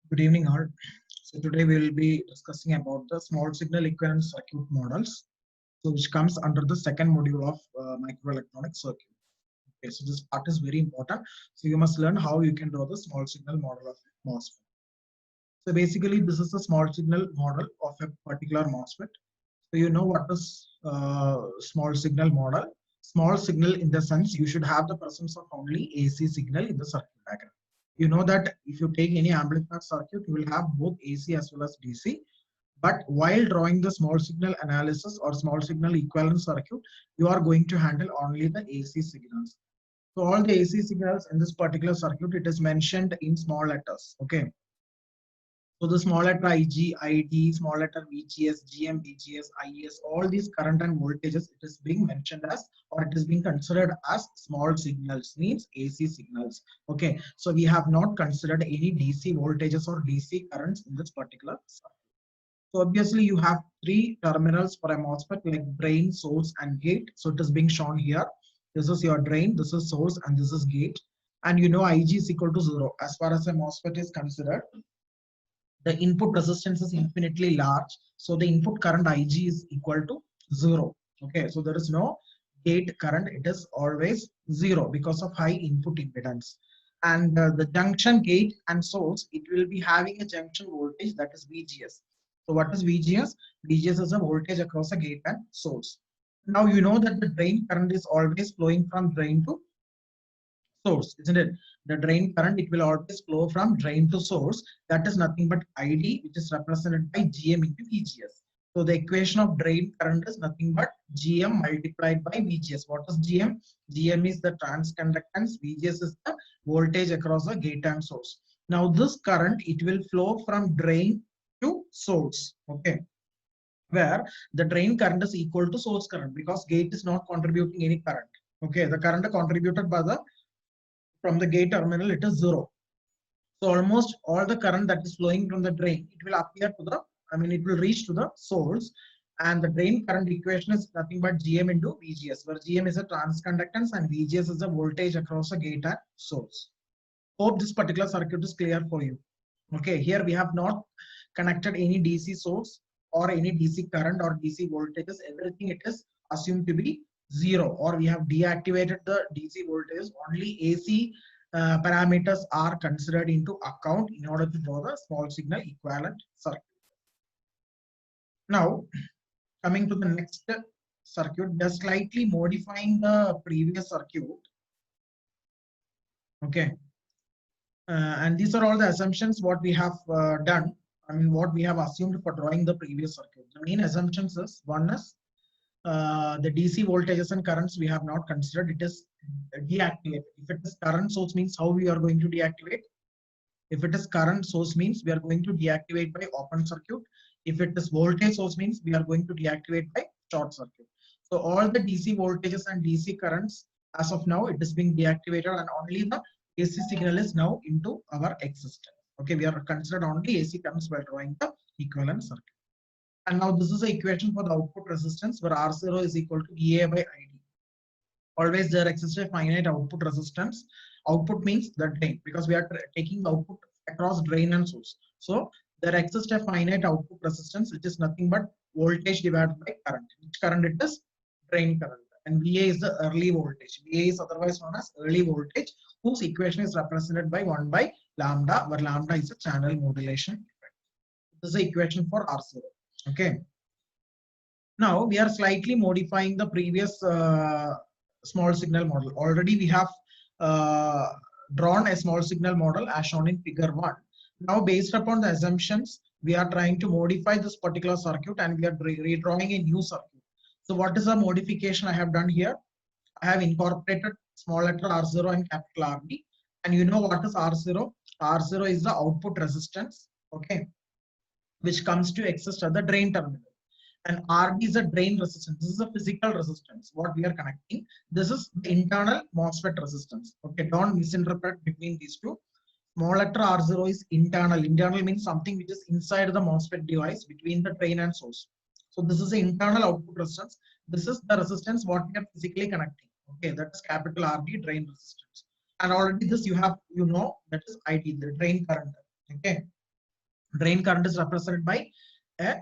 Good evening, all. So today we will be discussing about the small signal equivalent circuit models, so which comes under the second module of microelectronic circuit. Okay, so this part is very important. So you must learn how you can draw the small signal model of MOSFET. So basically, this is the small signal model of a particular MOSFET. So you know what is small signal model? Small signal in the sense you should have the presence of only AC signal in the circuit diagram. You know that if you take any amplifier circuit, you will have both AC as well as DC. But while drawing the small signal analysis or small signal equivalent circuit, you are going to handle only the AC signals. So all the AC signals in this particular circuit, it is mentioned in small letters. Okay. So the small letter IG, ID, small letter VGS, GM, VGS, IS, all these current and voltages, it is being mentioned as, or it is being considered as small signals, means AC signals. Okay, so we have not considered any DC voltages or DC currents in this particular circuit. So obviously you have three terminals for a MOSFET like drain, source, and gate. So it is being shown here. This is your drain, this is source, and this is gate. And you know IG is equal to 0 as far as a MOSFET is considered. The input resistance is infinitely large, so the input current IG is equal to 0. Okay, so there is no gate current, it is always 0 because of high input impedance. And the junction, gate, and source, it will be having a junction voltage, that is VGS. So what is VGS? VGS is a voltage across a gate and source. Now you know that the drain current is always flowing from drain to source, isn't it? The drain current, it will always flow from drain to source. That is nothing but ID, which is represented by GM into VGS. So the equation of drain current is nothing but GM multiplied by VGS. What is GM? GM is the transconductance. VGS is the voltage across the gate and source. Now this current, it will flow from drain to source. Okay, where the drain current is equal to source current because gate is not contributing any current. Okay, the current contributed by the from the gate terminal, it is 0. So almost all the current that is flowing from the drain, it will appear to the, it will reach to the source. And the drain current equation is nothing but GM into VGS, where GM is a transconductance and VGS is the voltage across the gate and source. Hope this particular circuit is clear for you. Okay, here we have not connected any DC source or any DC current or DC voltages. Everything it is assumed to be 0, or we have deactivated the DC voltage. Only AC parameters are considered into account in order to draw the small signal equivalent circuit. Now, coming to the next circuit, we are slightly modifying the previous circuit. Okay. And these are all the assumptions what we have done. What we have assumed for drawing the previous circuit. The main assumptions is, one is the DC voltages and currents we have not considered. It is deactivated. If it is current source, means how we are going to deactivate. If it is current source, means we are going to deactivate by open circuit. If it is voltage source, means we are going to deactivate by short circuit. So all the DC voltages and DC currents, as of now, it is being deactivated, and only the AC signal is now into our existence. Okay, we are considered only AC currents by drawing the equivalent circuit. And now this is the equation for the output resistance, where R0 is equal to EA by ID. Always there exists a finite output resistance. Output means the drain, because we are taking the output across drain and source. So there exists a finite output resistance, which is nothing but voltage divided by current. Which current it is? Drain current. And VA is the early voltage. VA is otherwise known as early voltage, whose equation is represented by 1 by lambda, where lambda is a channel modulation effect. This is the equation for R0. Okay. Now we are slightly modifying the previous small signal model. Already we have drawn a small signal model as shown in figure 1. Now based upon the assumptions, we are trying to modify this particular circuit, and we are redrawing a new circuit. So what is the modification I have done here? I have incorporated small letter R0 and capital RD. And you know what is R0? R0 is the output resistance, okay, which comes to exist at the drain terminal. And RD is a drain resistance. This is a physical resistance, what we are connecting. This is the internal MOSFET resistance. Okay, don't misinterpret between these two. Small letter R0 is internal. Internal means something which is inside the MOSFET device between the drain and source. So this is the internal output resistance. This is the resistance what we are physically connecting. Okay, that is capital RD, drain resistance. And already this you have, that is ID, the drain current. Okay. Drain current is represented by a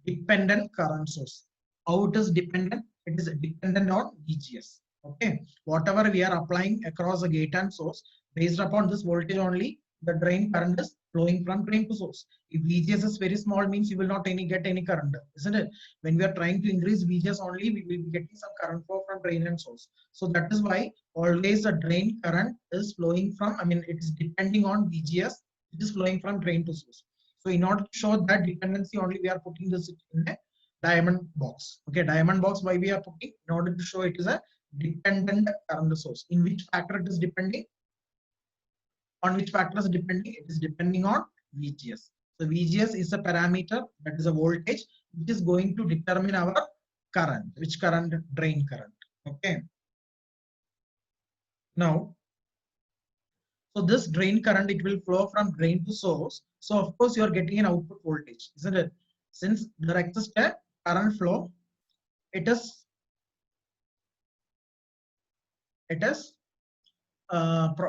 dependent current source. How it is dependent? It is dependent on VGS. Okay, whatever we are applying across the gate and source, based upon this voltage only, the drain current is flowing from drain to source. If VGS is very small, means you will not get any current, isn't it? When we are trying to increase VGS only, we will be getting some current flow from drain and source. So that is why always the drain current is flowing from, I mean, it is depending on VGS, it is flowing from drain to source. So in order to show that dependency only, we are putting this in a diamond box. Okay, diamond box, why we are putting? In order to show it is a dependent current source. In which factor it is depending? On which factor is depending? It is depending on VGS. So VGS is a parameter, that is a voltage, which is going to determine our current. Which current? Drain current. Okay. Now, so this drain current, it will flow from drain to source. So of course you are getting an output voltage, isn't it? Since there exists a current flow, it is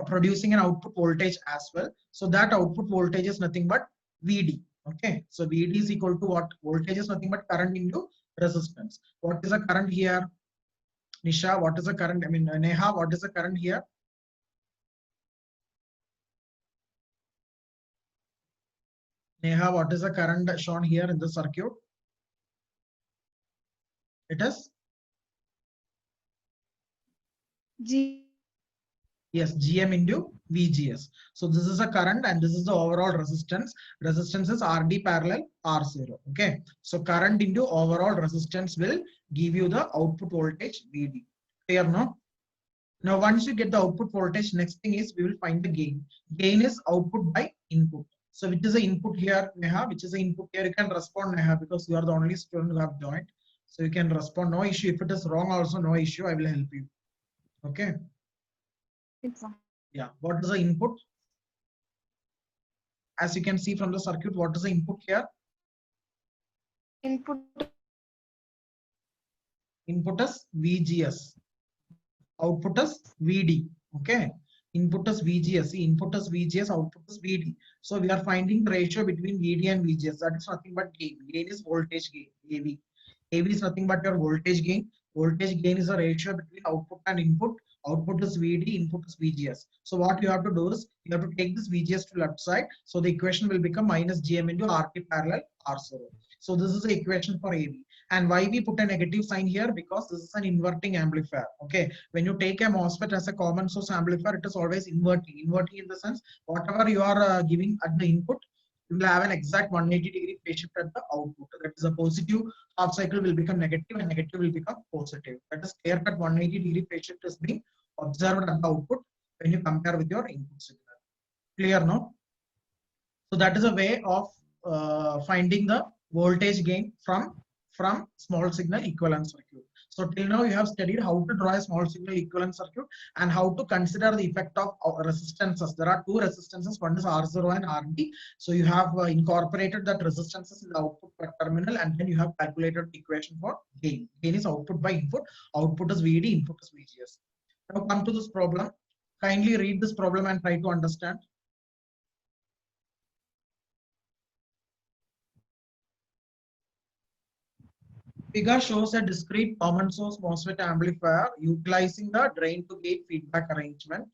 producing an output voltage as well. So that output voltage is nothing but VD. Okay, so VD is equal to what? Voltage is nothing but current into resistance. What is the current here? Nisha, what is the current? I mean, Neha, what is the current here? Neha, what is the current shown here in the circuit? It is G. Yes, GM into VGS. So this is a current and this is the overall resistance. Resistance is RD parallel R0. Okay. So current into overall resistance will give you the output voltage VD. Clear now? Now once you get the output voltage, next thing is we will find the gain. Gain is output by input. So which is the input here, Neha? Which is the input here? You can respond, Neha, because you are the only student who have joined. So you can respond. No issue. If it is wrong, also no issue. I will help you. Okay. Yeah. What is the input? As you can see from the circuit, what is the input here? Input. Input is VGS. Output is VD. Okay. Input is VGS. Input is VGS. Output is VD. So we are finding the ratio between VD and VGS. That is nothing but gain. Gain is voltage gain. AV. AV is nothing but your voltage gain. Voltage gain is a ratio between output and input. Output is VD, input is VGS. So what you have to do is you have to take this VGS to left side. So the equation will become minus GM into RT parallel R0. So this is the equation for AV. And why we put a negative sign here? Because this is an inverting amplifier. Okay. When you take a MOSFET as a common source amplifier, it is always inverting. Inverting in the sense, whatever you are giving at the input, you will have an exact 180-degree phase shift at the output. That is, a positive half cycle will become negative and negative will become positive. That is, clear cut 180-degree phase shift is being observed at the output when you compare with your input signal. Clear now? So that is a way of finding the voltage gain from small signal equivalent circuit. So till now you have studied how to draw a small signal equivalent circuit and how to consider the effect of resistances. There are two resistances, one is R0 and RD. So you have incorporated that resistances in the output terminal and then you have calculated the equation for gain. Gain is output by input, output is VD, input is VGS. Now come to this problem. Kindly read this problem and try to understand. Figure shows a discrete common source MOSFET amplifier utilizing the drain to gate feedback arrangement.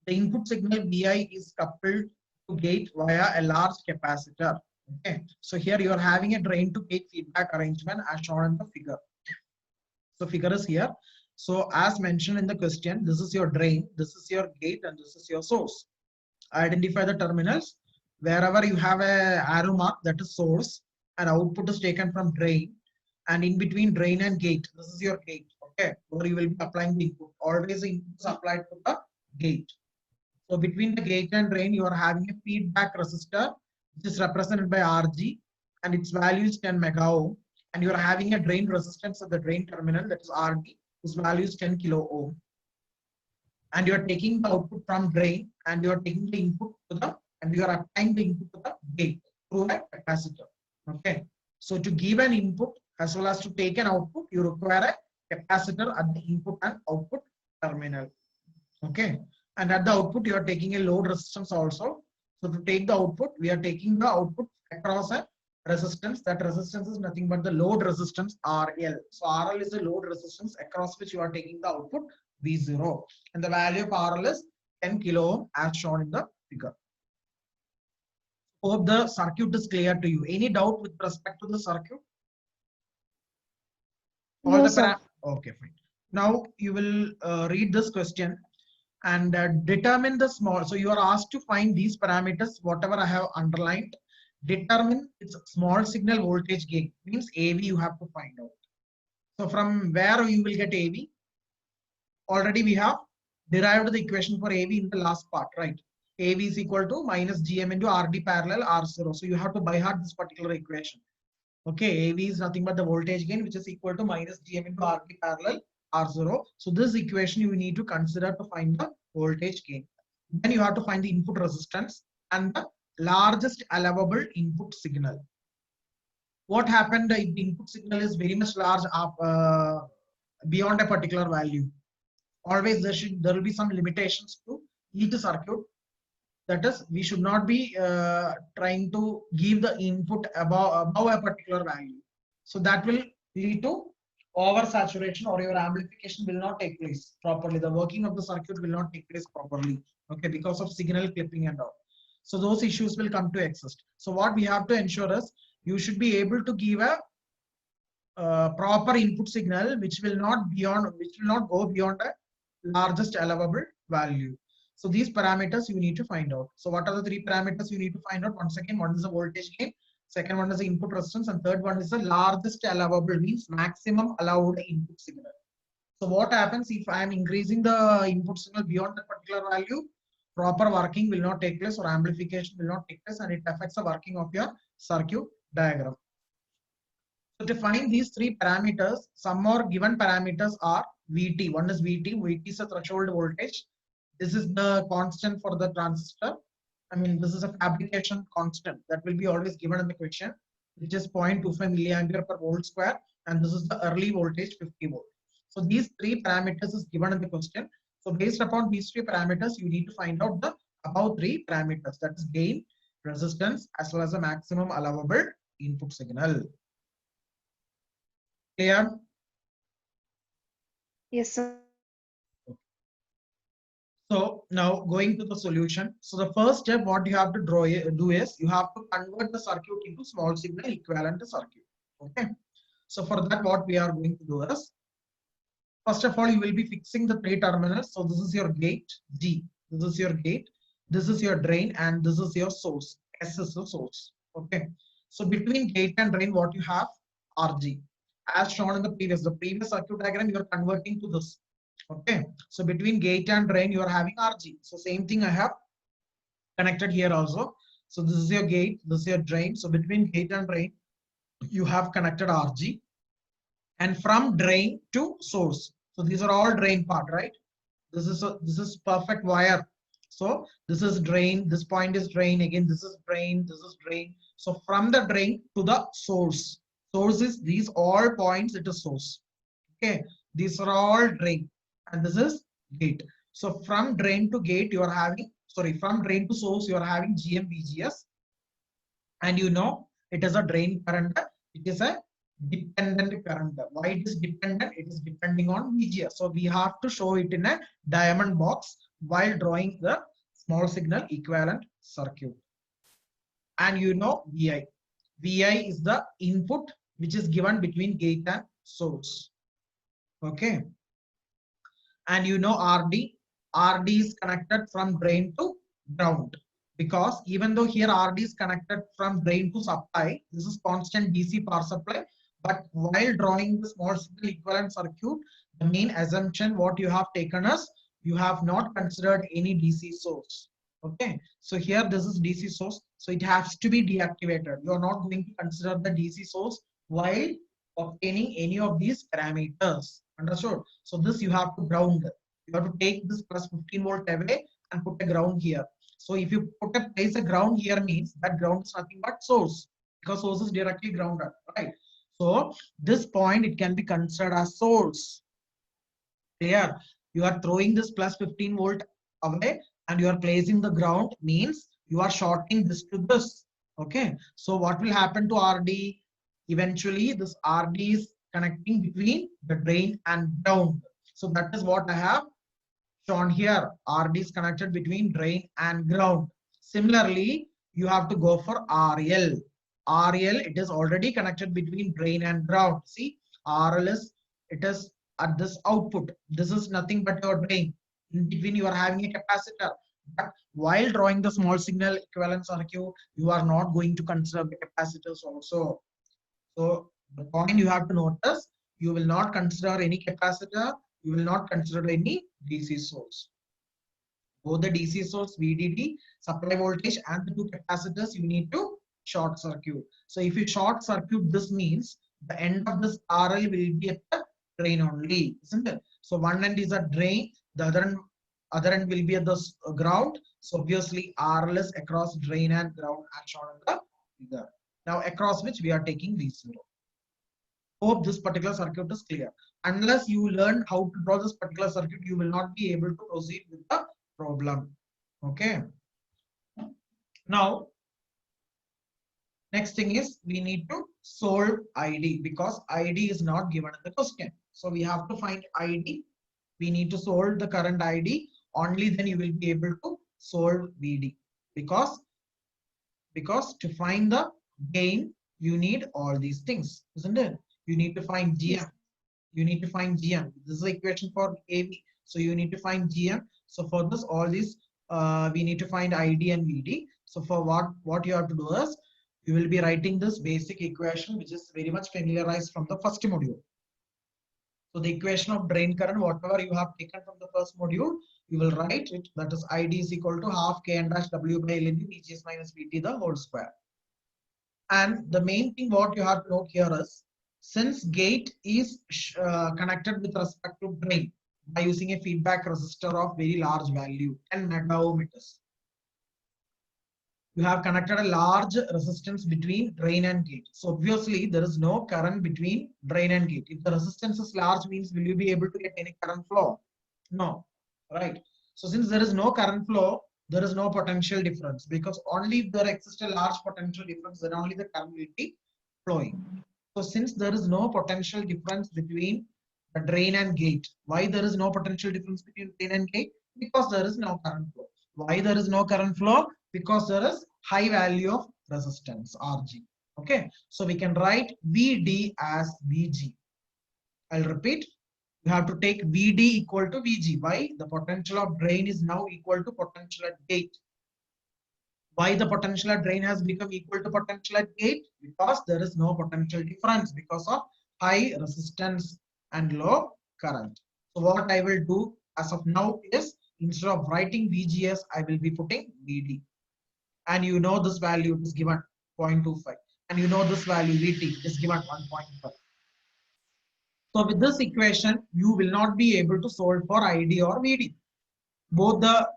The input signal Vi is coupled to gate via a large capacitor. Okay, so here you are having a drain to gate feedback arrangement as shown in the figure. So figure is here. So as mentioned in the question, this is your drain, this is your gate, and this is your source. Identify the terminals. Wherever you have a arrow mark, that is source, and output is taken from drain. And in between drain and gate, this is your gate, okay, where you will be applying the input. Always the input is applied to the gate. So between the gate and drain, you are having a feedback resistor, which is represented by RG, and its value is 10 mega ohm. And you are having a drain resistance at the drain terminal, that is RD, whose value is 10 kilo ohm. And you are taking the output from drain, and you are taking the input to the, and you are applying the input to the gate through a capacitor. Okay. So to give an input as well as to take an output, you require a capacitor at the input and output terminal. Okay. And at the output, you are taking a load resistance also. So to take the output, we are taking the output across a resistance. That resistance is nothing but the load resistance RL. So RL is the load resistance across which you are taking the output V0. And the value of RL is 10 kilo ohm as shown in the figure. Hope the circuit is clear to you. Any doubt with respect to the circuit? All No, the sir. okay, fine. Now you will read this question and determine the small. So you are asked to find these parameters, whatever I have underlined. Determine its small signal voltage gain, means AV you have to find out. So from where you will get AV? Already we have derived the equation for AV in the last part, right? AV is equal to minus GM into RD parallel R0. So you have to by heart this particular equation. Okay, AV is nothing but the voltage gain, which is equal to minus GM into RD parallel R0. So this equation you need to consider to find the voltage gain. Then you have to find the input resistance and the largest allowable input signal. What happened if the input signal is very much large beyond a particular value? Always there will be some limitations to each circuit. That is, we should not be trying to give the input above a particular value. So that will lead to oversaturation, or your amplification will not take place properly. The working of the circuit will not take place properly. Okay, because of signal clipping and all. So those issues will come to exist. So what we have to ensure is you should be able to give a proper input signal which will not go beyond a largest allowable value. So these parameters you need to find out. So what are the three parameters you need to find out? Once again, one is the voltage gain, second one is the input resistance, and third one is the largest allowable, means maximum allowed input signal. So what happens if I am increasing the input signal beyond that particular value? Proper working will not take place, or amplification will not take place, and it affects the working of your circuit diagram. So to find these three parameters, some more given parameters are VT. One is VT. VT is a threshold voltage. This is the constant for the transistor. I mean, this is a fabrication constant that will be always given in the question, which is 0.25 milliampere per volt square. And this is the early voltage 50 volt. So these three parameters is given in the question. So based upon these three parameters, you need to find out the above three parameters. That is gain, resistance, as well as the maximum allowable input signal. Clear? Yes, sir. So now going to the solution. So the first step what you have to do is you have to convert the circuit into small signal equivalent circuit. Okay. So for that what we are going to do is, first of all you will be fixing the three terminals. So this is your gate G. This is your gate. This is your drain, and this is your source. S is the source. Okay. So between gate and drain what you have? RG. As shown in the previous circuit diagram, you are converting to this. Okay, so between gate and drain you are having RG. So same thing I have connected here also. So this is your gate, this is your drain. So between gate and drain you have connected RG, and from drain to source. So these are all drain part, right? This is perfect wire. So this is drain, this point is drain, again this is drain, this is drain. So from the drain to the source, source is these all points, it is source. Okay, these are all drain, and this is gate. So from drain to gate you are having, from drain to source you are having GMVGS, and you know it is a drain current, it is a dependent current. Why it is dependent? It is depending on VGS. So we have to show it in a diamond box while drawing the small signal equivalent circuit. And you know VI. VI is the input which is given between gate and source. Okay. And you know RD. RD is connected from drain to ground, because even though here RD is connected from drain to supply, this is constant DC power supply. But while drawing the small signal equivalent circuit, the main assumption what you have taken is you have not considered any DC source. Okay, so here this is DC source, so it has to be deactivated. You are not going to consider the DC source while obtaining any of these parameters. Understood? So this you have to ground. You have to take this plus 15 volt away and put a ground here. So if you place a ground here, means that ground is nothing but source, because source is directly grounded, right? So this point it can be considered as source. There you are throwing this plus 15 volt away and you are placing the ground, means You are shorting this to this. Okay. So what will happen to RD? Eventually, this RD is connecting between the drain and ground. So that is what I have shown here. RD is connected between drain and ground. Similarly, you have to go for RL. RL, it is already connected between drain and ground. See, RL is, it is at this output. This is nothing but your drain. In between, you are having a capacitor. But while drawing the small signal equivalent circuit, you are not going to consider the capacitors also. So the point you have to notice, you will not consider any capacitor, you will not consider any DC source. Both the DC source, VDD, supply voltage, and the two capacitors, you need to short circuit. So if you short circuit, this means the end of this RL will be at the drain only, isn't it? So one end is a drain, the other end will be at the ground. So obviously RL is across drain and ground as shown in the figure. Now across which we are taking V0. Hope this particular circuit is clear. Unless you learn how to draw this particular circuit, you will not be able to proceed with the problem. Okay. Now, next thing is we need to solve ID because ID is not given in the question. So we have to find ID. We need to solve the current ID. Only then you will be able to solve VD because to find the gain, you need all these things, isn't it? You need to find GM. You need to find GM. This is the equation for AV. So you need to find GM. So for this, all these, we need to find ID and VD. So for what you have to do is, you will be writing this basic equation, which is very much familiarized from the first module. So the equation of drain current, whatever you have taken from the first module, you will write it. That is ID is equal to half Kn dash W by L into VGS minus VT the whole square. And the main thing what you have to note here is, since gate is connected with respect to drain by using a feedback resistor of very large value, 10 mega ohms, you have connected a large resistance between drain and gate. So obviously there is no current between drain and gate. If the resistance is large, means will you be able to get any current flow? No, right? So since there is no current flow, there is no potential difference, because only if there exists a large potential difference, then only the current will be flowing. So since there is no potential difference between the drain and gate, why there is no potential difference between drain and gate? Because there is no current flow. Why there is no current flow? Because there is high value of resistance RG. Okay, so we can write VD as VG. I'll repeat. You have to take VD equal to VG. Why? The potential of drain is now equal to potential at gate. Why the potential at drain has become equal to potential at gate? Because there is no potential difference because of high resistance and low current. So what I will do as of now is, instead of writing VGS, I will be putting VD. And you know this value is given 0.25. And you know this value VT is given 1.5. So with this equation, you will not be able to solve for ID or VD. Both the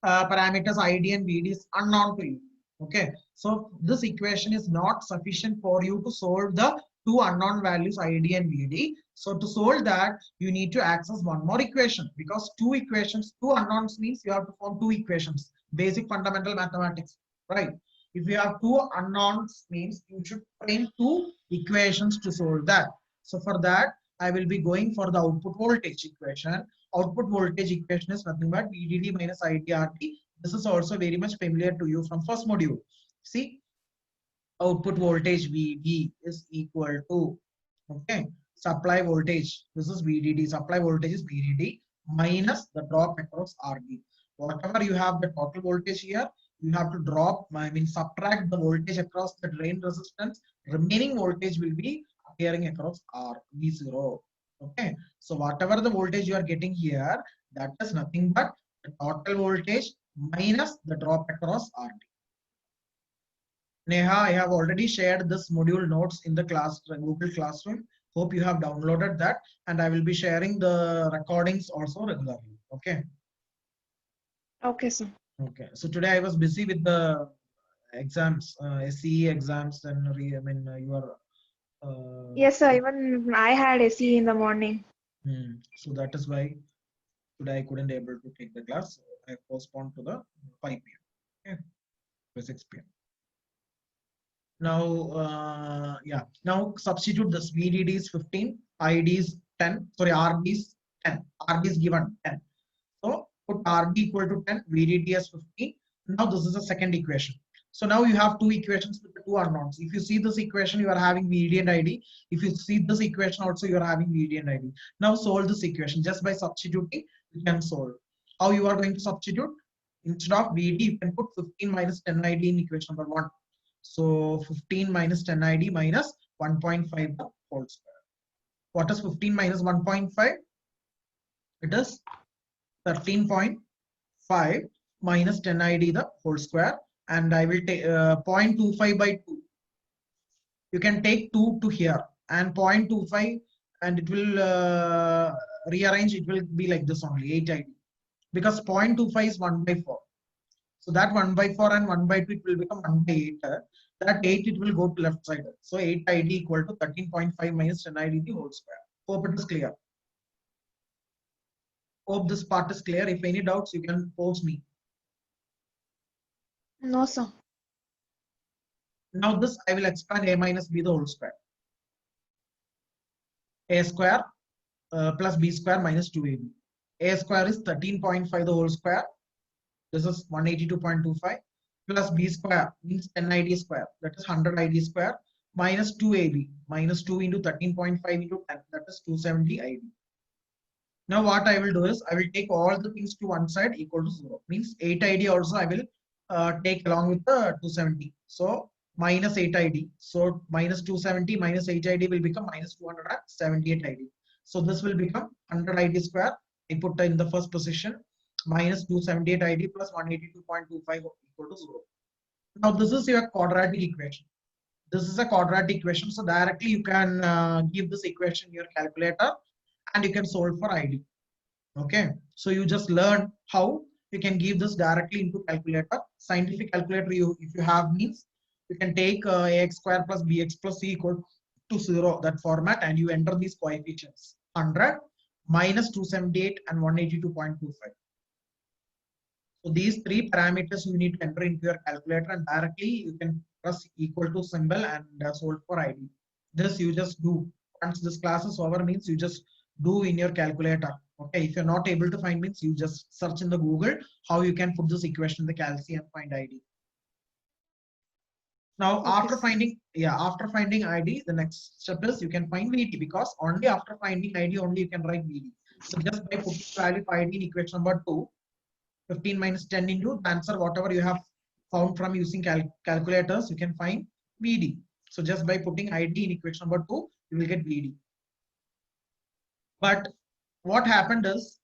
parameters ID and VD is unknown to you. Okay, so this equation is not sufficient for you to solve the two unknown values ID and VD. So to solve that, you need to access one more equation, because two equations, two unknowns means you have to form two equations. Basic fundamental mathematics, right? If you have two unknowns, means you should frame two equations to solve that. So for that, I will be going for the output voltage equation. Output voltage equation is nothing but VDD minus IDRT. This is also very much familiar to you from first module. See, output voltage VD is equal to, okay, supply voltage. This is VDD. Supply voltage is VDD minus the drop across RD. Whatever you have the total voltage here, you have to drop, subtract the voltage across the drain resistance. Remaining voltage will be appearing across R V0. Okay, so whatever the voltage you are getting here, that is nothing but the total voltage minus the drop across RD. Neha, I have already shared this module notes in the class, Google Classroom. Hope you have downloaded that, and I will be sharing the recordings also regularly. Okay. Okay, sir. Okay. So today I was busy with the exams, SCE exams, and your. Yes, sir. Even I had SE in the morning. So that is why today I couldn't able to take the class. I postponed to the 5 p.m. Okay. 6 p.m. Now, now substitute this. VDD is 15, ID is 10, sorry, RD is 10. RD is given 10. So put RD equal to 10, VDD as 15. Now this is the second equation. So now you have two equations with the two unknowns. If you see this equation, you are having VD and ID. If you see this equation also, you are having VD and ID. Now solve this equation just by substituting. You can solve. How you are going to substitute? Instead of VD, you can put 15 minus 10 ID in equation number 1. So 15 minus 10 ID minus 1.5 the whole square. What is 15 minus 1.5? It is 13.5 minus 10 ID the whole square, and I will take 0.25 by 2. You can take 2 to here and 0.25, and it will rearrange. It will be like this only, 8 ID, because 0.25 is 1 by 4. So that 1 by 4 and 1 by 2, it will become 1 by 8. That 8, it will go to left side. So 8 ID equal to 13.5 minus 10 ID the whole square. Hope it is clear. Hope this part is clear. If any doubts, you can post me. No, sir. Now this I will expand a minus b the whole square. A square plus b square minus 2ab. A square is 13.5 the whole square. This is 182.25 plus b square means 10 ID square. That is 100 ID square minus 2ab. Minus 2 into 13.5 into 10. That is 270 ID. Now what I will do is I will take all the things to one side equal to 0. Means 8 ID also I will take along with the 270. So minus 8 ID. So minus 270 minus 8 ID will become minus 278 ID. So this will become 100 ID square. I put in the first position. Minus 278 ID plus 182.25 equal to 0. Now this is your quadratic equation. This is a quadratic equation. So directly you can give this equation in your calculator and you can solve for ID. Okay. So you just learn how you can give this directly into calculator. Scientific calculator, if you have means, you can take ax square plus bx plus c equal to 0, that format, and you enter these coefficients. 100 minus 278 and 182.25. So these three parameters you need to enter into your calculator, and directly you can press equal to symbol and solve for ID. This you just do. Once this class is over means you just do in your calculator. Okay, if you're not able to find means you just search in the Google how you can put this equation in the calci and find ID. Now Okay. after finding ID, the next step is you can find VD, because only after finding ID only you can write VD. So just by putting value of ID in equation number 2, 15 minus 10 into the answer whatever you have found from using calculators, you can find VD. So just by putting ID in equation number 2, you will get VD. But what happened is,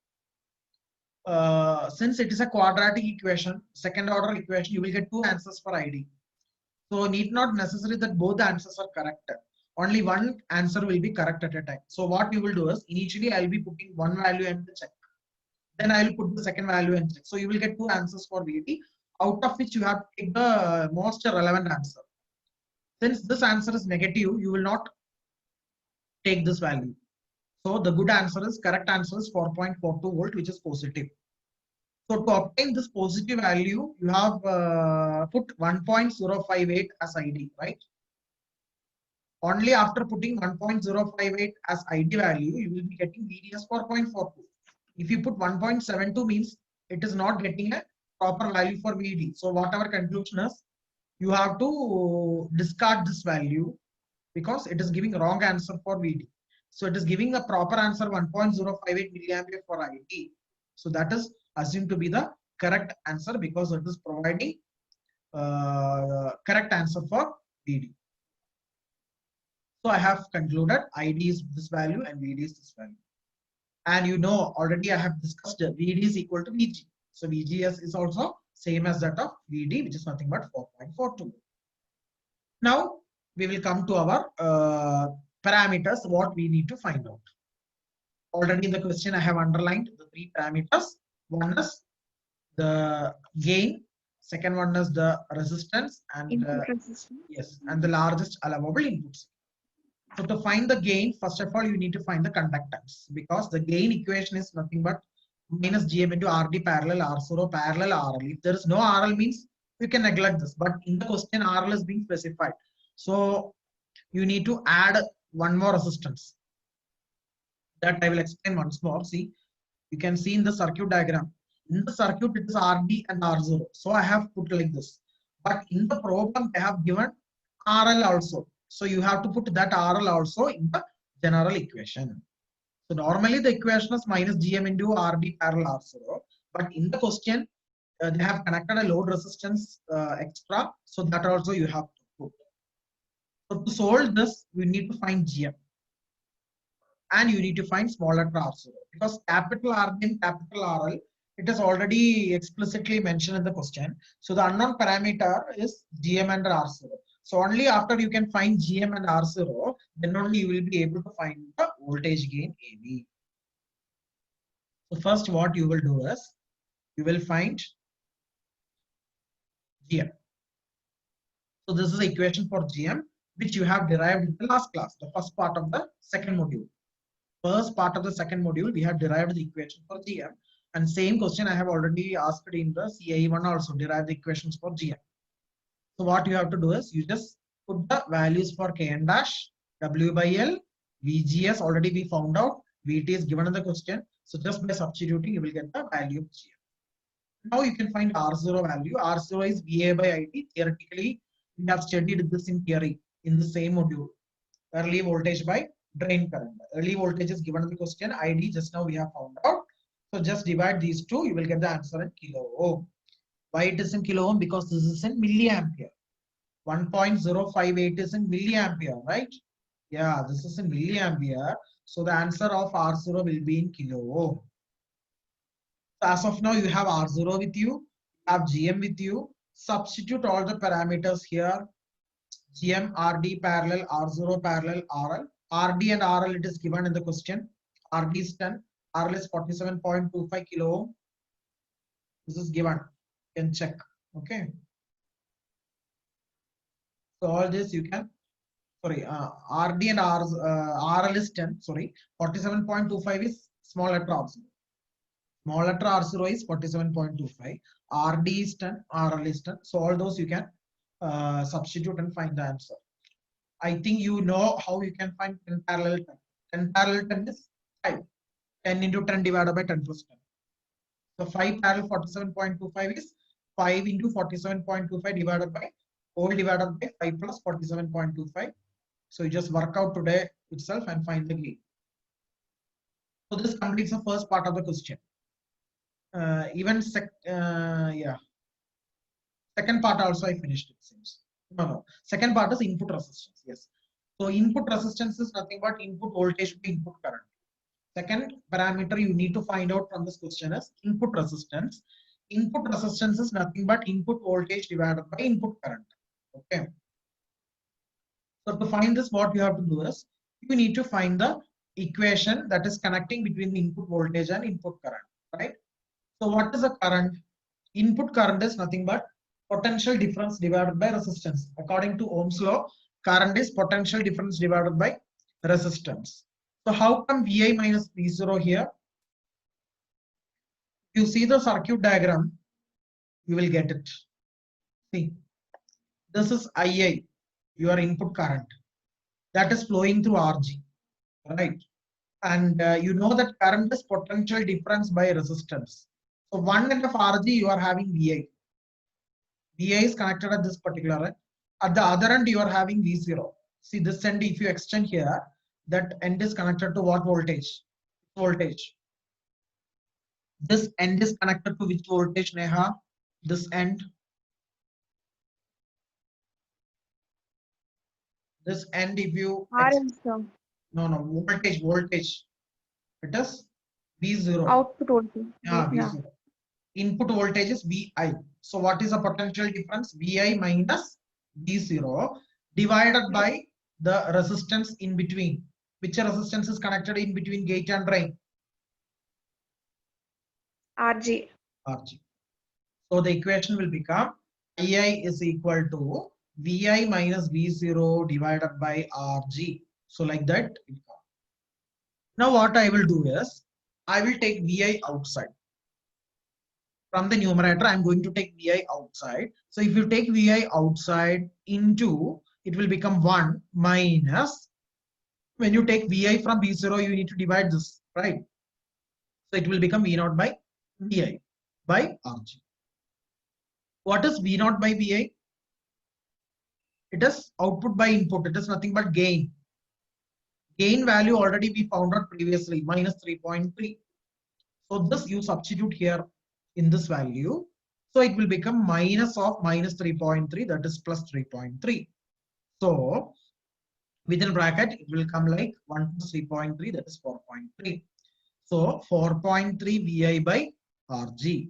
since it is a quadratic equation, second order equation, you will get two answers for ID. So need not necessary that both the answers are correct. Only one answer will be correct at a time. So what you will do is, initially I'll be putting one value and check. Then I will put the second value and check. So you will get two answers for VD, out of which you have to take the most relevant answer. Since this answer is negative, you will not take this value. So the good answer is, correct answer is 4.42 volt, which is positive. So to obtain this positive value, you have put 1.058 as ID, right? Only after putting 1.058 as ID value, you will be getting VD as 4.42. If you put 1.72 means it is not getting a proper value for VD. So whatever conclusion is, you have to discard this value because it is giving wrong answer for VD. So it is giving a proper answer 1.058 milliampere for ID. So that is assumed to be the correct answer because it is providing correct answer for VD. So I have concluded ID is this value and VD is this value. And you know already I have discussed VD is equal to VG. So VGS is also same as that of VD, which is nothing but 4.42. Now we will come to our parameters, what we need to find out. Already in the question I have underlined the three parameters. One is the gain, second one is the resistance, and Input resistance. yes, and the largest allowable inputs. So to find the gain, first of all, you need to find the conductance, because the gain equation is nothing but minus GM into RD parallel R0 parallel RL. If there is no RL means you can neglect this, but in the question RL is being specified. So you need to add one more resistance. That I will explain once more. See, you can see in the circuit diagram. In the circuit, it is RD and R0. So I have put like this. But in the problem, they have given RL also. So you have to put that RL also in the general equation. So normally the equation is minus GM into RD parallel R0. But in the question, they have connected a load resistance extra. So that also you have to put. So to solve this, we need to find GM. And you need to find small letter R0 because capital R and capital RL, it is already explicitly mentioned in the question. So the unknown parameter is GM and R0. So only after you can find GM and R0, then only you will be able to find the voltage gain AB. So first what you will do is, you will find GM. So this is the equation for GM, which you have derived in the last class, the first part of the second module. First part of the second module, we have derived the equation for GM, and same question I have already asked in the CIE1 also, derive the equations for GM. So what you have to do is, you just put the values for Kn dash, W by L, VGS already we found out, VT is given in the question. So just by substituting, you will get the value of GM. Now you can find R0 value. R0 is VA by IT. Theoretically, we have studied this in theory in the same module. Early voltage by drain current. Early voltage is given in the question. ID just now we have found out. So just divide these two, you will get the answer in kilo ohm. Why it is in kilo ohm? Because this is in milliampere. 1.058 is in milliampere, right? Yeah, this is in milliampere. So the answer of R0 will be in kilo ohm. So as of now, you have R0 with you, have GM with you. Substitute all the parameters here. GM, RD parallel, R0 parallel, RL. RD and RL it is given in the question. RD is 10, RL is 47.25 kilo ohm. This is given. You can check. Okay. So all this you can, sorry, RD and RL is 10, sorry, 47.25 is small letter R0. Small letter R0 is 47.25. RD is 10, RL is 10. So all those you can substitute and find the answer. I think you know how you can find 10 parallel 10. 10 parallel 10 is 5. 10 into 10 divided by 10 plus 10. So 5 parallel 47.25 is 5 into 47.25 divided by whole divided by 5 plus 47.25. So you just work out today itself and find the gain. So this completes the first part of the question. Second part also I finished, it seems. No. Second part is input resistance. Yes. So input resistance is nothing but input voltage to input current. Second parameter you need to find out from this question is input resistance. Input resistance is nothing but input voltage divided by input current. Okay. So to find this, what you have to do is, you need to find the equation that is connecting between the input voltage and input current, right? So what is a current? Input current is nothing but potential difference divided by resistance. According to Ohm's law, current is potential difference divided by resistance. So how come VI minus V0 here? You see the circuit diagram, you will get it. See, this is II, your input current, that is flowing through RG, right? And you know that current is potential difference by resistance. So one end of RG, you are having VI. VI is connected at this particular end. At the other end, you are having V0. See this end, if you extend here, that end is connected to what voltage? Voltage. This end is connected to which voltage, Neha? This end. This end, if you no voltage. It is V0. Output voltage. Yeah, V0. Input voltage is VI. So what is the potential difference? VI minus V0 divided by the resistance in between. Which resistance is connected in between gate and drain? RG. RG. So the equation will become II is equal to VI minus V0 divided by RG. So like that. Now what I will do is, I will take VI outside. From the numerator, I'm going to take Vi outside. So if you take Vi outside into, it will become 1 minus, when you take Vi from V0, you need to divide this, right? So it will become V0 by Vi by Rg. What is V0 by Vi? It is output by input. It is nothing but gain. Gain value already we found out previously, minus 3.3. So this you substitute here in this value. So it will become minus of minus 3.3, that is plus 3.3. So within bracket, it will come like 1 plus 3.3, that is 4.3. So 4.3 Vi by Rg.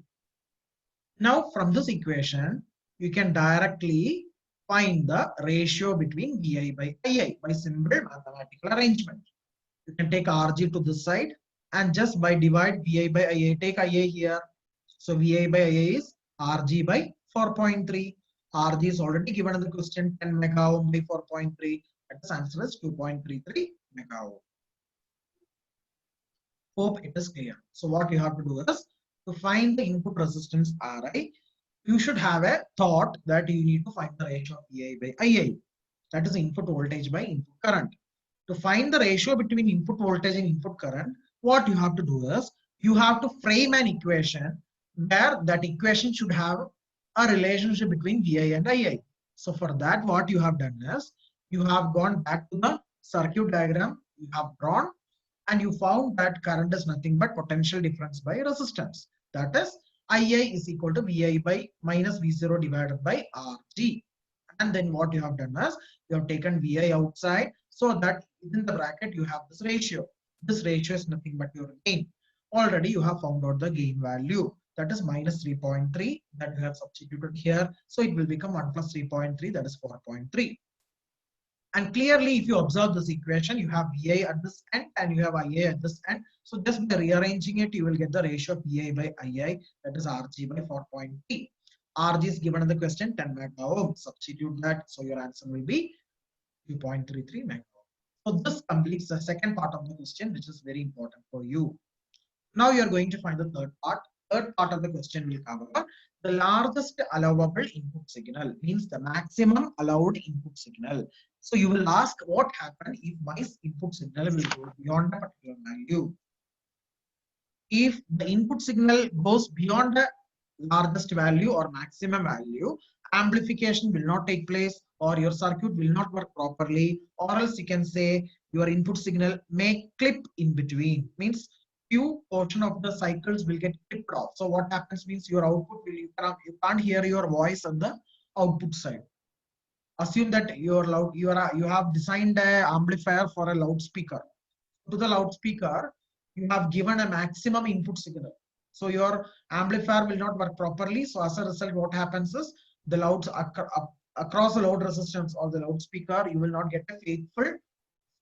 Now from this equation, you can directly find the ratio between Vi by Ia by simple mathematical arrangement. You can take Rg to this side and just by divide Vi by Ia, take Ia here. So Vi by Ia is Rg by 4.3. Rg is already given in the question, 10 mega ohm by 4.3. Its answer is 2.33 mega ohm. Hope it is clear. So what you have to do is, to find the input resistance Ri, you should have a thought that you need to find the ratio of Vi by Ia. That is input voltage by input current. To find the ratio between input voltage and input current, what you have to do is, you have to frame an equation where that equation should have a relationship between Vi and Ia. So for that, what you have done is, you have gone back to the circuit diagram you have drawn, and you found that current is nothing but potential difference by resistance. That is, Ia is equal to Vi by minus V0 divided by Rg. And then what you have done is, you have taken Vi outside, so that within the bracket you have this ratio. This ratio is nothing but your gain. Already you have found out the gain value. That is minus 3.3 that you have substituted here. So it will become 1 plus 3.3, that is 4.3. And clearly, if you observe this equation, you have Vi at this end and you have Ia at this end. So just by rearranging it, you will get the ratio of Vi by Ia, that is Rg by 4.3. Rg is given in the question, 10 mega ohm. Substitute that, so your answer will be 2.33 mega ohm. So this completes the second part of the question, which is very important for you. Now you are going to find the third part. Third part of the question will cover the largest allowable input signal, means the maximum allowed input signal. So you will ask, what happens if my input signal will go beyond a particular value? If the input signal goes beyond the largest value or maximum value, amplification will not take place, or your circuit will not work properly, or else you can say your input signal may clip in between, means few portion of the cycles will get clipped off. So what happens means your output will, you can't hear your voice on the output side. Assume that you have designed an amplifier for a loudspeaker. To the loudspeaker, you have given a maximum input signal. So your amplifier will not work properly. So as a result, what happens is, the louds across the loud resistance or the loudspeaker, you will not get a faithful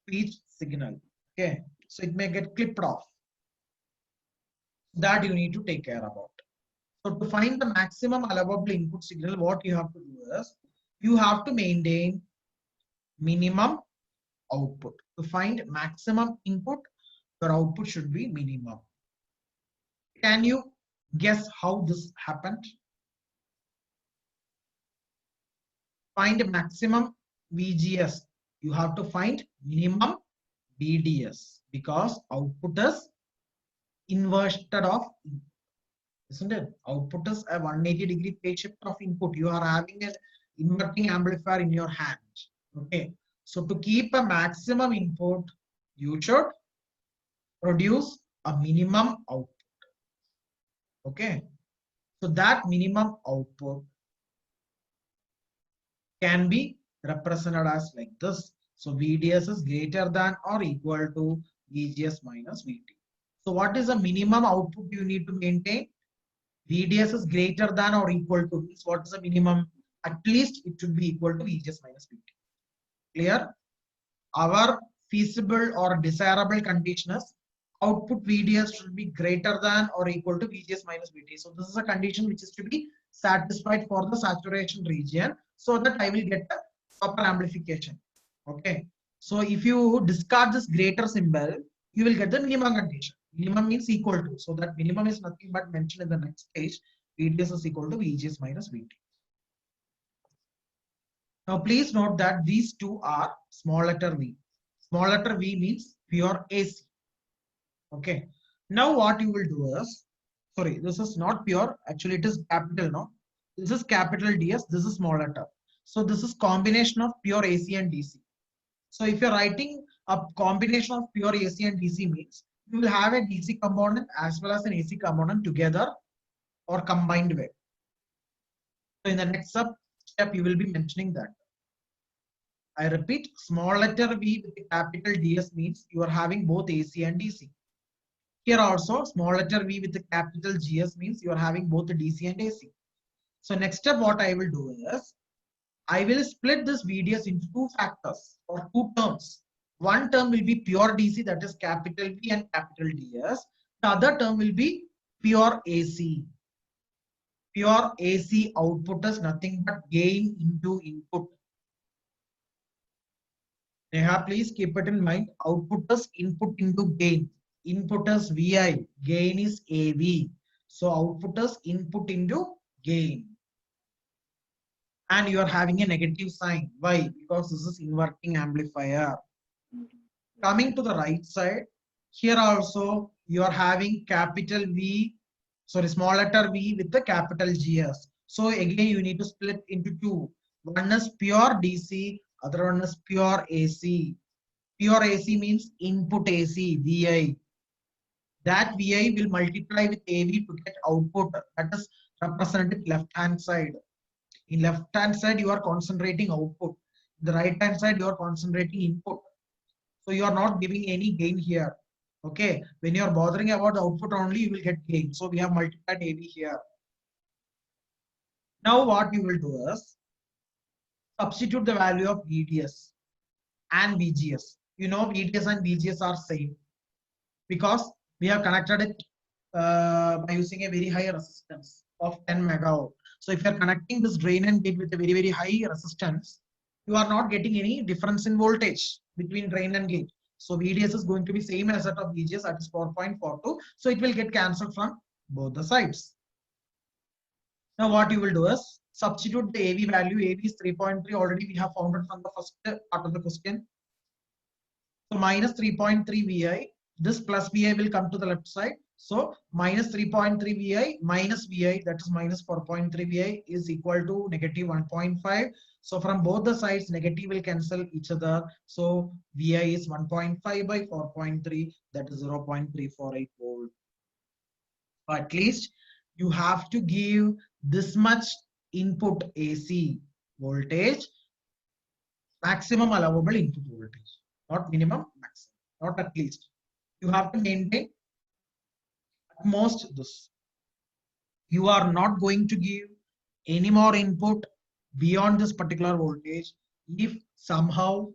speech signal. Okay, so it may get clipped off. That you need to take care about. So to find the maximum allowable input signal, what you have to do is, you have to maintain minimum output. To find maximum input, your output should be minimum. Can you guess how this happened? Find maximum VGS. You have to find minimum VDS, because output is inverted of, isn't it? Output is a 180-degree phase shift of input. You are having an inverting amplifier in your hand. Okay. So to keep a maximum input, you should produce a minimum output. Okay. So that minimum output can be represented as like this. So VDS is greater than or equal to VGS minus VT. So what is the minimum output you need to maintain? VDS is greater than or equal to, means what is the minimum? At least it should be equal to VGS minus VT. Clear? Our feasible or desirable condition is output VDS should be greater than or equal to VGS minus VT. So this is a condition which is to be satisfied for the saturation region, so that I will get the proper amplification. Okay. So if you discard this greater symbol, you will get the minimum condition. Minimum means equal to. So that minimum is nothing but mentioned in the next page. VDS is equal to VGS minus VT. Now please note that these two are small letter v. Small letter v means pure AC. Okay. Now what you will do is, sorry, this is not pure. Actually, it is capital, no? This is capital DS. This is small letter. So this is combination of pure AC and DC. So if you're writing a combination of pure AC and DC means you will have a DC component as well as an AC component together or combined way. So in the next step, you will be mentioning that. I repeat, small letter v with the capital DS means you are having both AC and DC. Here also, small letter v with the capital GS means you are having both the DC and AC. So next step, what I will do is, I will split this VDS into two factors or two terms. One term will be pure DC, that is capital V and capital DS. The other term will be pure AC. Pure AC output is nothing but gain into input. Neha, please keep it in mind. Output is input into gain. Input is VI, gain is AV. So output is input into gain. And you are having a negative sign. Why? Because this is inverting amplifier. Coming to the right side, here also you are having capital V, sorry, small letter v with the capital GS. So again, you need to split into two. One is pure DC, other one is pure AC. Pure AC means input AC, VI. That VI will multiply with AV to get output. That is represented left hand side. In left hand side, you are concentrating output. The right hand side, you are concentrating input. So you are not giving any gain here. Okay. When you are bothering about the output only, you will get gain. So we have multiplied AV here. Now what you will do is substitute the value of VDS and VGS. You know VDS and VGS are same because we have connected it by using a very high resistance of 10 megaohm. So if you are connecting this drain and gate with a very high resistance, you are not getting any difference in voltage between drain and gate. So VDS is going to be same as that of VGS, that is 4.42. So it will get cancelled from both the sides. Now what you will do is substitute the AV value. AV is 3.3. Already we have found it from the first part of the question. So minus 3.3 VI. This plus VI will come to the left side. So minus 3.3 VI minus VI, that is minus 4.3 VI, is equal to negative 1.5. So from both the sides, negative will cancel each other. So VI is 1.5 by 4.3, that is 0.348 volt. At least you have to give this much input AC voltage, maximum allowable input voltage, not minimum, maximum, not at least. You have to maintain at most this. You are not going to give any more input beyond this particular voltage. If somehow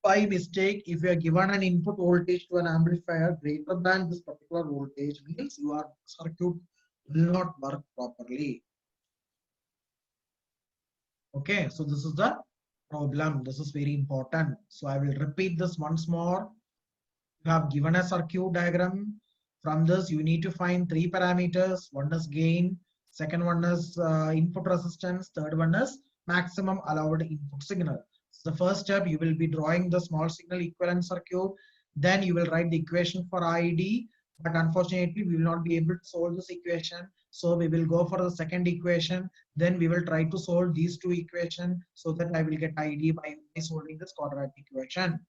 by mistake, if you are given an input voltage to an amplifier greater than this particular voltage, means your circuit will not work properly. Okay, so this is the problem. This is very important. So I will repeat this once more. You have given a circuit diagram. From this, you need to find three parameters. One is gain, second one is input resistance, third one is maximum allowed input signal. So the first step, you will be drawing the small signal equivalent circuit. Then you will write the equation for ID. But unfortunately, we will not be able to solve this equation. So we will go for the second equation. Then we will try to solve these two equations so that I will get ID by solving this quadratic equation.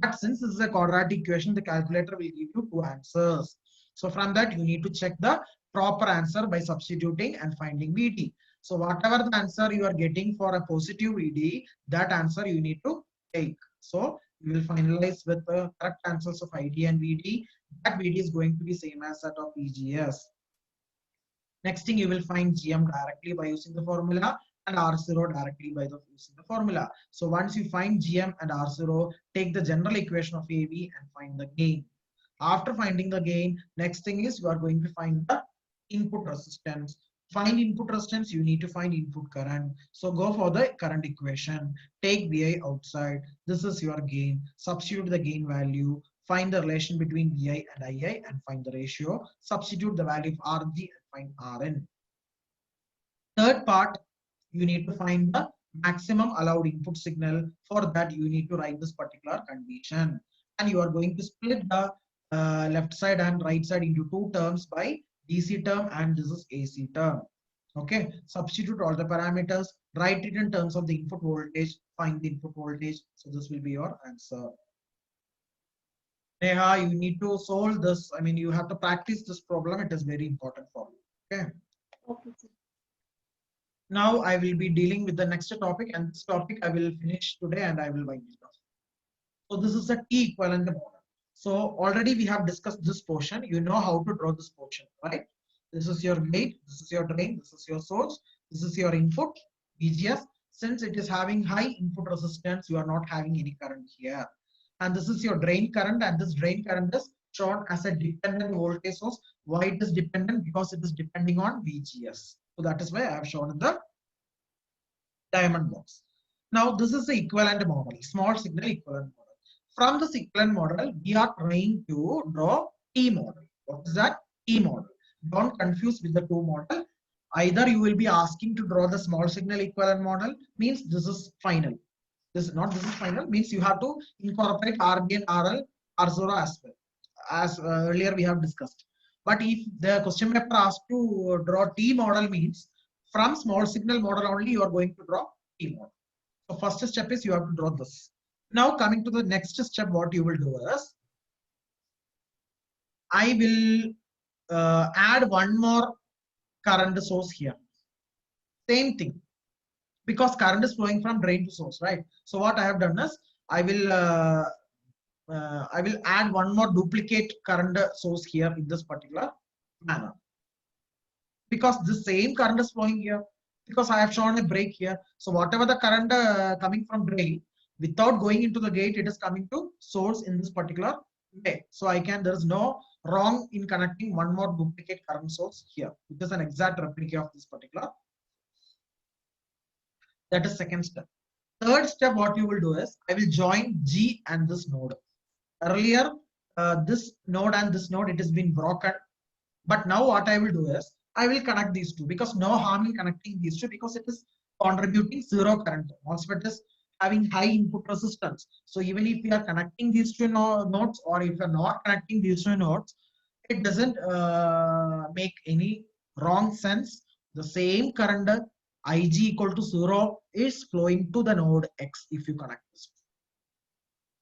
But since this is a quadratic equation, the calculator will give you two answers. So from that, you need to check the proper answer by substituting and finding VD. So whatever the answer you are getting for a positive VD, that answer you need to take. So we will finalize with the correct answers of ID and VD. That VD is going to be same as that of VGS. Next thing, you will find GM directly by using the formula and R0 directly by using the formula. So once you find GM and R0, take the general equation of AV and find the gain. After finding the gain, next thing is you are going to find the input resistance. Find input resistance, you need to find input current. So go for the current equation. Take VI outside. This is your gain. Substitute the gain value. Find the relation between VI and II and find the ratio. Substitute the value of RG and find RN. Third part, you need to find the maximum allowed input signal. For that, you need to write this particular condition. And you are going to split the left side and right side into two terms by DC term and this is AC term. Okay, substitute all the parameters, write it in terms of the input voltage, find the input voltage. So this will be your answer. Neha, you need to solve this. I mean, you have to practice this problem. It is very important for you. Okay. Okay, sir. Now I will be dealing with the next topic, and this topic I will finish today and I will wind it off. So this is a T equivalent model. So already we have discussed this portion. You know how to draw this portion, right? This is your gate, this is your drain, this is your source, this is your input, VGS. Since it is having high input resistance, you are not having any current here. And this is your drain current, and this drain current is shown as a dependent voltage source. Why it is dependent? Because it is depending on VGS. So that is why I have shown in the diamond box. Now this is the equivalent model, small signal equivalent model. From this equivalent model, we are trying to draw T model. What is that? T model. Don't confuse with the two model. Either you will be asking to draw the small signal equivalent model, means this is final. This is final, means you have to incorporate RB and RL, R0 as well, as earlier we have discussed. But if the question paper asks to draw T model, means from small signal model only you are going to draw T model. So first step is you have to draw this. Now coming to the next step, what you will do is, I will add one more current source here. Same thing, because current is flowing from drain to source, right? So what I have done is, I will add one more duplicate current source here in this particular manner, because the same current is flowing here, because I have shown a break here. So whatever the current coming from drain, without going into the gate, it is coming to source in this particular way. So there is no wrong in connecting one more duplicate current source here. It is an exact replica of this particular. That is second step. Third step, what you will do is, I will join G and this node. Earlier, this node and this node, it has been broken. But now what I will do is, I will connect these two, because no harm in connecting these two, because it is contributing zero current. MOSFET is having high input resistance. So even if we are connecting these two nodes, or if you are not connecting these two nodes, it doesn't make any wrong sense. The same current Ig equal to 0 is flowing to the node X if you connect this.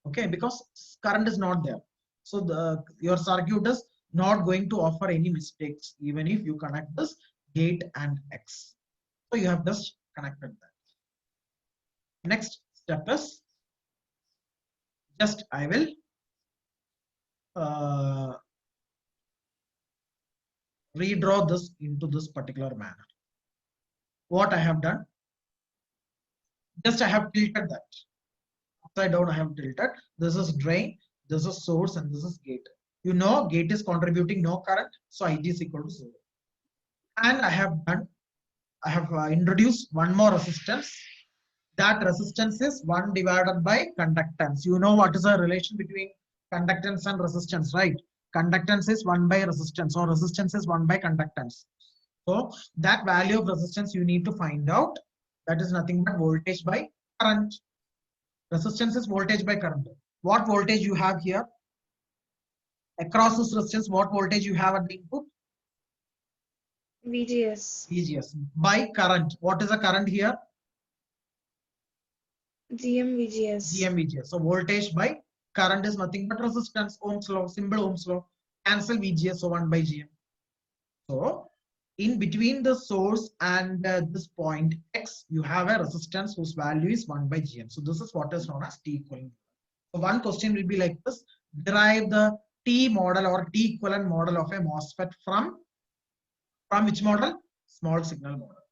Okay, because current is not there. So your circuit is not going to offer any mistakes even if you connect this gate and X. So you have just connected that. Next step is, just I will redraw this into this particular manner. What I have done, just I have tilted that. Upside down I have tilted. This is drain, this is source, and this is gate. You know gate is contributing no current, so Ig is equal to 0. And I have introduced one more resistance. That resistance is 1 divided by conductance. You know what is the relation between conductance and resistance, right? Conductance is 1 by resistance, or resistance is 1 by conductance. So that value of resistance you need to find out. That is nothing but voltage by current. Resistance is voltage by current. What voltage you have here? Across this resistance, what voltage you have at the input? VGS. VGS. By current. What is the current here? GM-VGS. GM-VGS. So voltage by current is nothing but resistance. Ohm's law, simple Ohm's law. Cancel VGS, so 1 by GM. So in between the source and this point X, you have a resistance whose value is 1 by GM. So this is what is known as T equivalent. So one question will be like this: derive the T model or T equivalent model of a MOSFET from which model? Small signal model.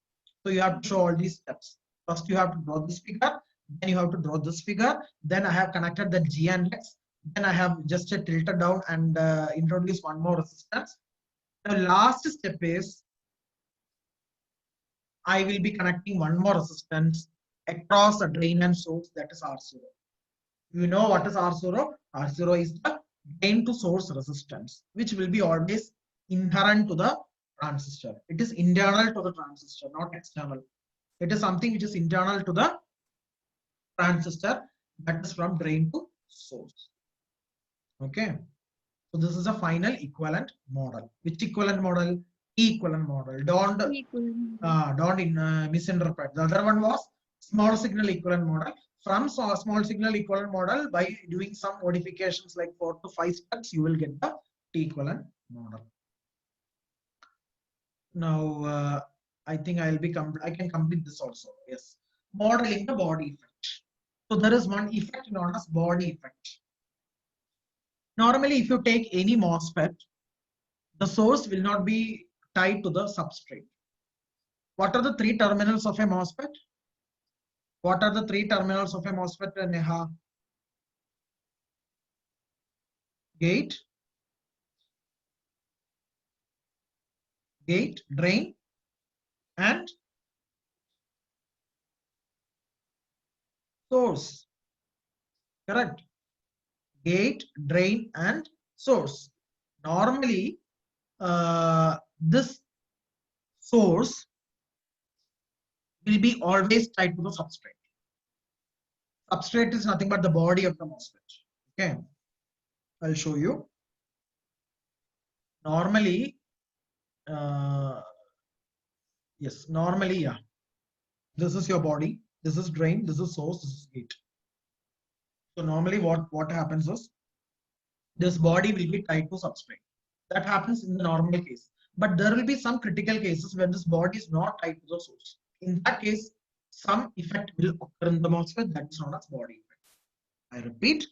So you have to show all these steps. First you have to draw this figure, then you have to draw this figure, then I have connected the G and X, then I have just tilted down and introduced one more resistance. The last step is, I will be connecting one more resistance across the drain and source, that is R0. You know what is R0? R0 is the drain to source resistance, which will be always inherent to the transistor. It is internal to the transistor, not external. It is something which is internal to the transistor, that is from drain to source. Okay. So this is a final equivalent model. Which equivalent model? Equivalent model. Don't misinterpret. The other one was small signal equivalent model. From small signal equivalent model, by doing some modifications like 4 to 5 steps, you will get the T equivalent model. Now, I think I can complete this also. Yes. Modeling the body effect. So there is one effect known as body effect. Normally, if you take any MOSFET, the source will not be tied to the substrate. What are the 3 terminals of a MOSFET? What are the 3 terminals of a MOSFET, Neha? Gate, drain, and source. Correct? Gate, drain, and source. Normally, this source will be always tied to the substrate. Substrate is nothing but the body of the MOSFET. Okay, I'll show you. Normally, yes, normally, yeah. This is your body. This is drain. This is source. This is gate. So normally, what happens is this body will be tied to substrate. That happens in the normal case. But there will be some critical cases when this body is not tied to the source. In that case, some effect will occur in the MOSFET, that is known as body effect. I repeat,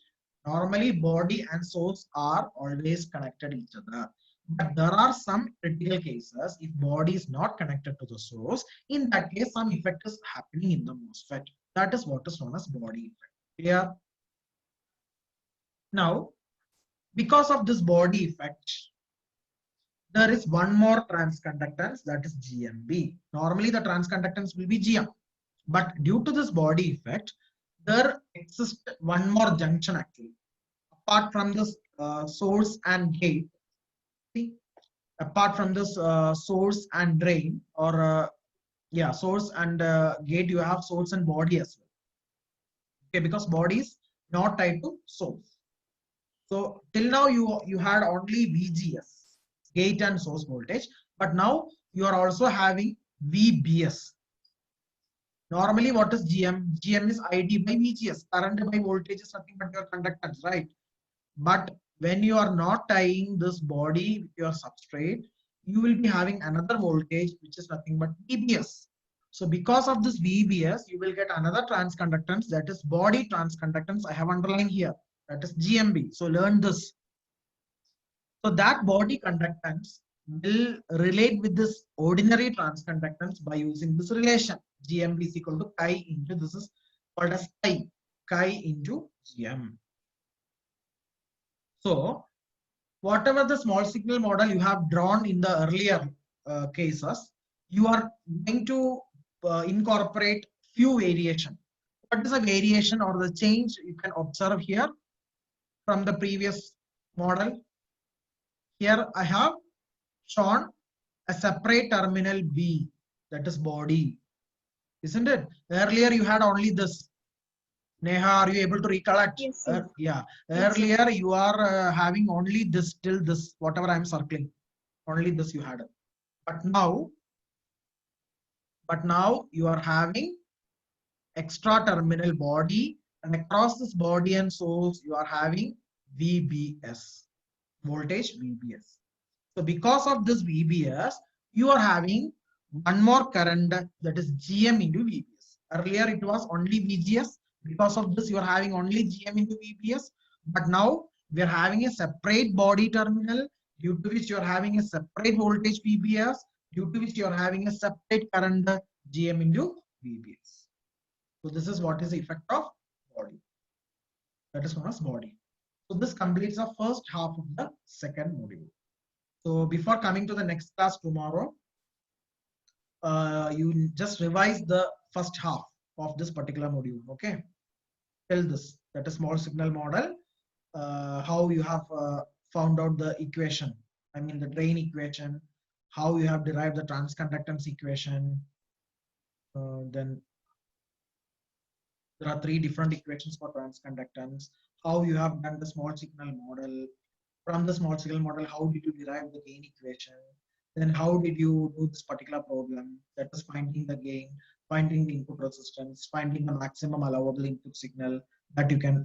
normally body and source are always connected each other. But there are some critical cases if body is not connected to the source. In that case, some effect is happening in the MOSFET. That is what is known as body effect. Clear? Now, because of this body effect, there is one more transconductance, that is GMB. Normally the transconductance will be GM, but due to this body effect, there exists one more junction actually. Apart from this source and gate, see, apart from this source and drain, or yeah, source and gate, you have source and body as well. Okay, because body is not tied to source. So till now you had only VGS, gate and source voltage, but now you are also having VBS. Normally, what is GM? GM is ID by VGS. Current by voltage is nothing but your conductance, right? But when you are not tying this body with your substrate, you will be having another voltage which is nothing but VBS. So because of this VBS, you will get another transconductance, that is body transconductance. I have underlined here, that is GMB. So learn this. So that body conductance will relate with this ordinary transconductance by using this relation. GMB is equal to chi into, this is called as chi into GM. So whatever the small signal model you have drawn in the earlier cases, you are going to incorporate few variation. What is a variation or the change you can observe here from the previous model? Here I have shown a separate terminal B, that is body, isn't it? Earlier you had only this. Neha, are you able to recollect? Yes, Yeah. yes, Earlier you are having only this till this, whatever I am circling, only this you had. But now you are having extra terminal body, and across this body and source you are having VBS, voltage VBS. So because of this VBS, you are having one more current, that is GM into VBS. Earlier it was only VGS. Because of this, you are having only GM into VBS. But now we are having a separate body terminal, due to which you are having a separate voltage VBS, due to which you are having a separate current GM into VBS. So this is what is the effect of body. That is known as body. So this completes the first half of the second module. So before coming to the next class tomorrow, you just revise the first half of this particular module. Okay, tell this, that is small signal model, how you have found out the equation, I mean the drain equation, how you have derived the transconductance equation. Then there are three different equations for transconductance. How you have done the small signal model. From the small signal model, how did you derive the gain equation? Then how did you do this particular problem? That is finding the gain, finding the input resistance, finding the maximum allowable input signal that you can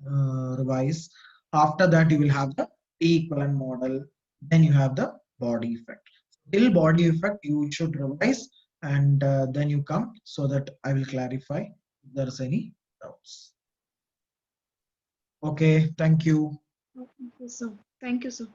revise. After that, you will have the T equivalent model. Then you have the body effect. Till body effect, you should revise, and then you come so that I will clarify if there is any doubts. Okay, thank you. Okay, sir. Thank you, sir.